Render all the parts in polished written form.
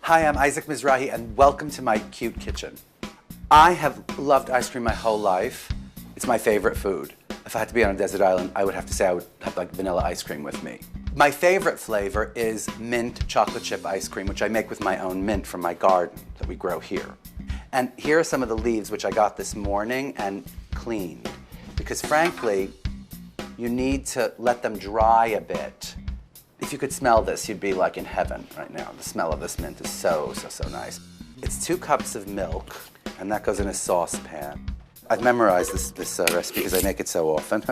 Hi, I'm Isaac Mizrahi, and welcome to my cute kitchen. I have loved ice cream my whole life. It's my favorite food. If I had to be on a desert island, I would have to say I would have like vanilla ice cream with me. My favorite flavor is mint chocolate chip ice cream, which I make with my own mint from my garden that we grow here. And here are some of the leaves which I got this morning and cleaned. Because frankly, you need to let them dry a bit. If you could smell this, you'd be like in heaven right now. The smell of this mint is so nice. It's 2 cups of milk, and that goes in a saucepan. I've memorized this recipe because I make it so often.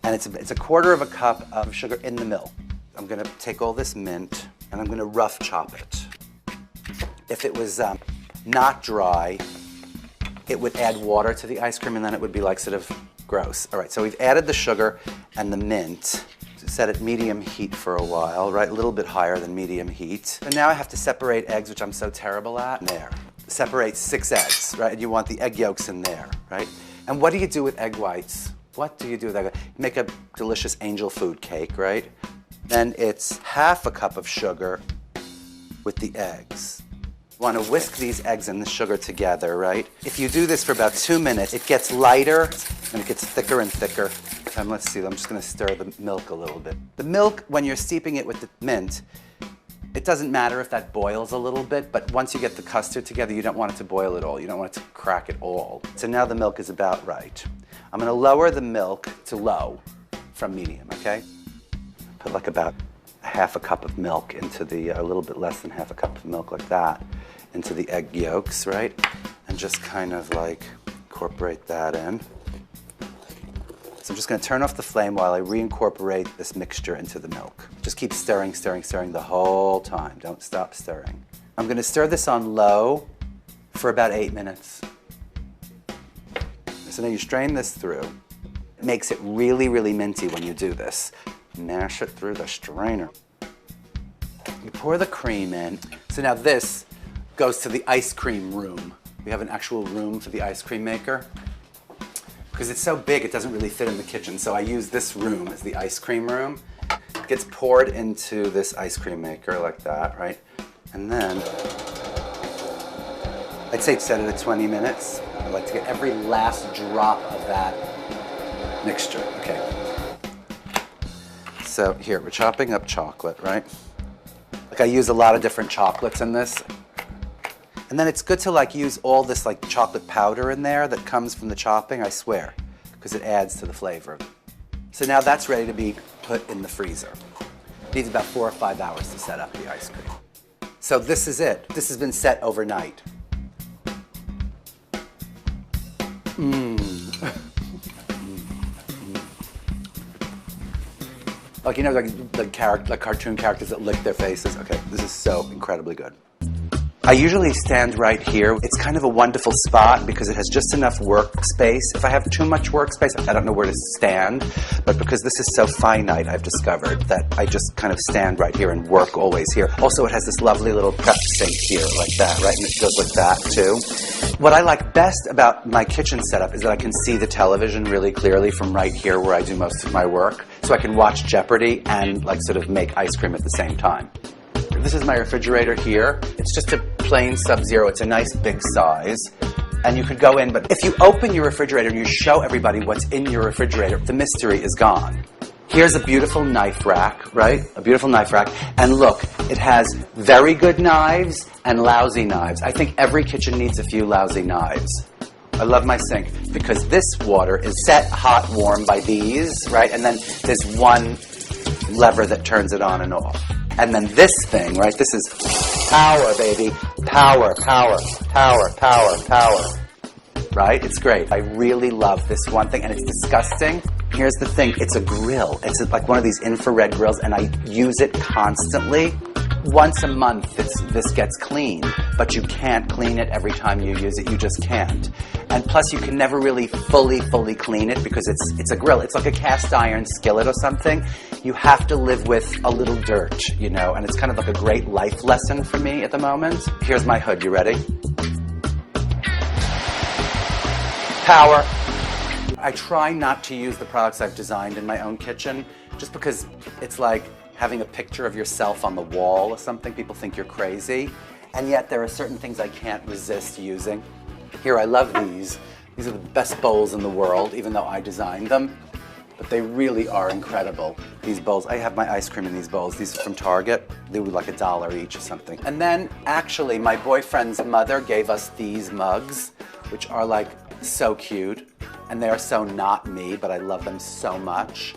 And it's 1/4 cup of sugar in the milk. I'm gonna take all this mint, and I'm gonna rough chop it. If it was not dry, it would add water to the ice cream, and then it would be like sort of gross. All right, so we've added the sugar and the mint. Set at medium heat for a while, right? A little bit higher than medium heat. And now I have to separate eggs, which I'm so terrible at. There. Separate 6 eggs, right? And you want the egg yolks in there, right? And what do you do with egg whites? What do you do with egg whites? Make a delicious angel food cake, right? Then it's 1/2 cup of sugar with the eggs. You want to whisk these eggs and the sugar together, right? If you do this for about 2 minutes, it gets lighter and it gets thicker and thicker. Let's see, I'm just going to stir the milk a little bit. The milk, when you're steeping it with the mint, it doesn't matter if that boils a little bit, but once you get the custard together, you don't want it to boil at all. You don't want it to crack at all. So now the milk is about right. I'm going to lower the milk to low from medium, okay? Put like about 1/2 cup of milk into the, a little bit less than 1/2 cup of milk like that, into the egg yolks, right? And just kind of like incorporate that in. So I'm just going to turn off the flame while I reincorporate this mixture into the milk. Just keep stirring, stirring, stirring the whole time. Don't stop stirring. I'm going to stir this on low for about 8 minutes. So now you strain this through. It makes it really minty when you do this. Mash it through the strainer. You pour the cream in. So now this goes to the ice cream room. We have an actual room for the ice cream maker. Because it's so big, it doesn't really fit in the kitchen. So I use this room as the ice cream room. It gets poured into this ice cream maker like that, right? And then, I'd say set it at 20 minutes. I like to get every last drop of that mixture, okay. So here, we're chopping up chocolate, right? Like I use a lot of different chocolates in this. And then it's good to like use all this like chocolate powder in there that comes from the chopping, I swear, because it adds to the flavor. So now that's ready to be put in the freezer. It needs about 4 or 5 hours to set up the ice cream. So this is it. This has been set overnight. Like, you know, like cartoon characters that lick their faces. Okay, this is so incredibly good. I usually stand right here. It's kind of a wonderful spot because it has just enough workspace. If I have too much workspace, I don't know where to stand. But because this is so finite, I've discovered that I just kind of stand right here and work always here. Also, it has this lovely little prep sink here like that, right? And it goes like that, too. What I like best about my kitchen setup is that I can see the television really clearly from right here where I do most of my work. So I can watch Jeopardy and like sort of make ice cream at the same time. This is my refrigerator here. It's just a plain Sub-Zero. It's a nice big size. And you could go in, but if you open your refrigerator and you show everybody what's in your refrigerator, the mystery is gone. Here's a beautiful knife rack, right? A beautiful knife rack. And look, it has very good knives and lousy knives. I think every kitchen needs a few lousy knives. I love my sink because this water is set hot, warm by these, right? And then there's one lever that turns it on and off. And then this thing, right, this is power, baby. Power, power, power, power, power. Right? It's great. I really love this one thing, and it's disgusting. Here's the thing. It's a grill. It's like one of these infrared grills, and I use it constantly. Once a month, this gets cleaned, but you can't clean it every time you use it. You just can't. And plus, you can never really fully clean it because it's a grill. It's like a cast iron skillet or something. You have to live with a little dirt, you know, and it's kind of like a great life lesson for me at the moment. Here's my hood. You ready? Power. I try not to use the products I've designed in my own kitchen, just because it's like having a picture of yourself on the wall or something. People think you're crazy. and yet there are certain things I can't resist using. Here, I love these. These are the best bowls in the world, even though I designed them. But they really are incredible, these bowls. I have my ice cream in these bowls. These are from Target. They were like $1 each or something. And then, actually, my boyfriend's mother gave us these mugs, which are like so cute. And they are so not me, but I love them so much.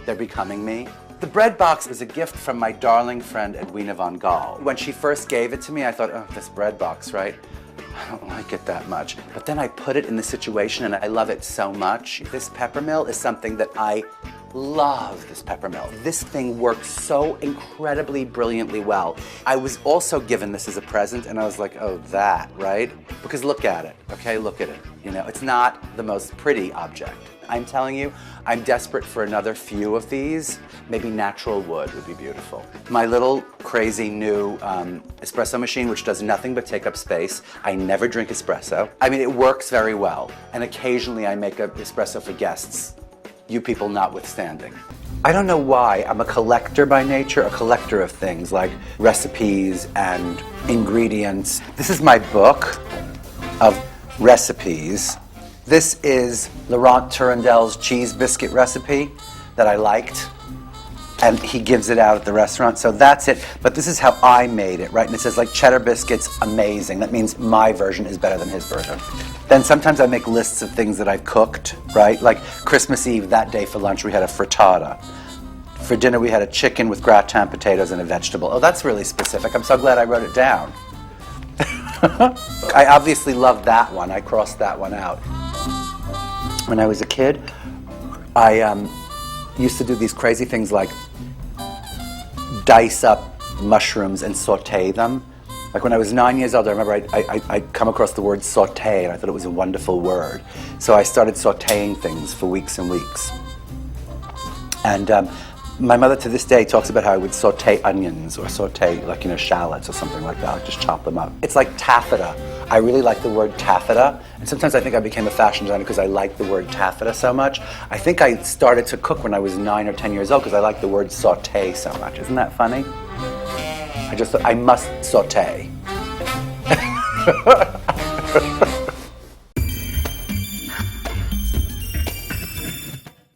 They're becoming me. The bread box is a gift from my darling friend Edwina von Gaal. When she first gave it to me, I thought, oh, this bread box, right? I don't like it that much. But then I put it in the situation and I love it so much. This peppermill is something that I love, this peppermill. This thing works so incredibly brilliantly well. I was also given this as a present and I was like, oh, that, right? Because look at it, okay? Look at it. You know, it's not the most pretty object. I'm telling you, I'm desperate for another few of these. Maybe natural wood would be beautiful. My little crazy new espresso machine, which does nothing but take up space. I never drink espresso. I mean, it works very well. And occasionally I make an espresso for guests, you people notwithstanding. I don't know why. I'm a collector by nature, a collector of things like recipes and ingredients. This is my book of recipes. This is Laurent Turendel's cheese biscuit recipe that I liked, and he gives it out at the restaurant, so that's it. But this is how I made it, right? And it says like cheddar biscuits, amazing. That means my version is better than his version. Then sometimes I make lists of things that I've cooked, right? Like Christmas Eve, that day for lunch we had a frittata. For dinner we had a chicken with gratin potatoes and a vegetable. Oh, that's really specific. I'm so glad I wrote it down. I obviously loved that one. I crossed that one out. When I was a kid, I used to do these crazy things like dice up mushrooms and saute them. Like when I was 9 years old, I remember I'd come across the word saute and I thought it was a wonderful word. So I started sauteing things for weeks and weeks. And my mother to this day talks about how I would saute onions or saute, like, you know, shallots or something like that. I'd just chop them up. It's like taffeta. I really like the word taffeta. And sometimes I think I became a fashion designer because I liked the word taffeta so much. I think I started to cook when I was 9 or 10 years old because I liked the word saute so much. Isn't that funny? I just thought I must saute.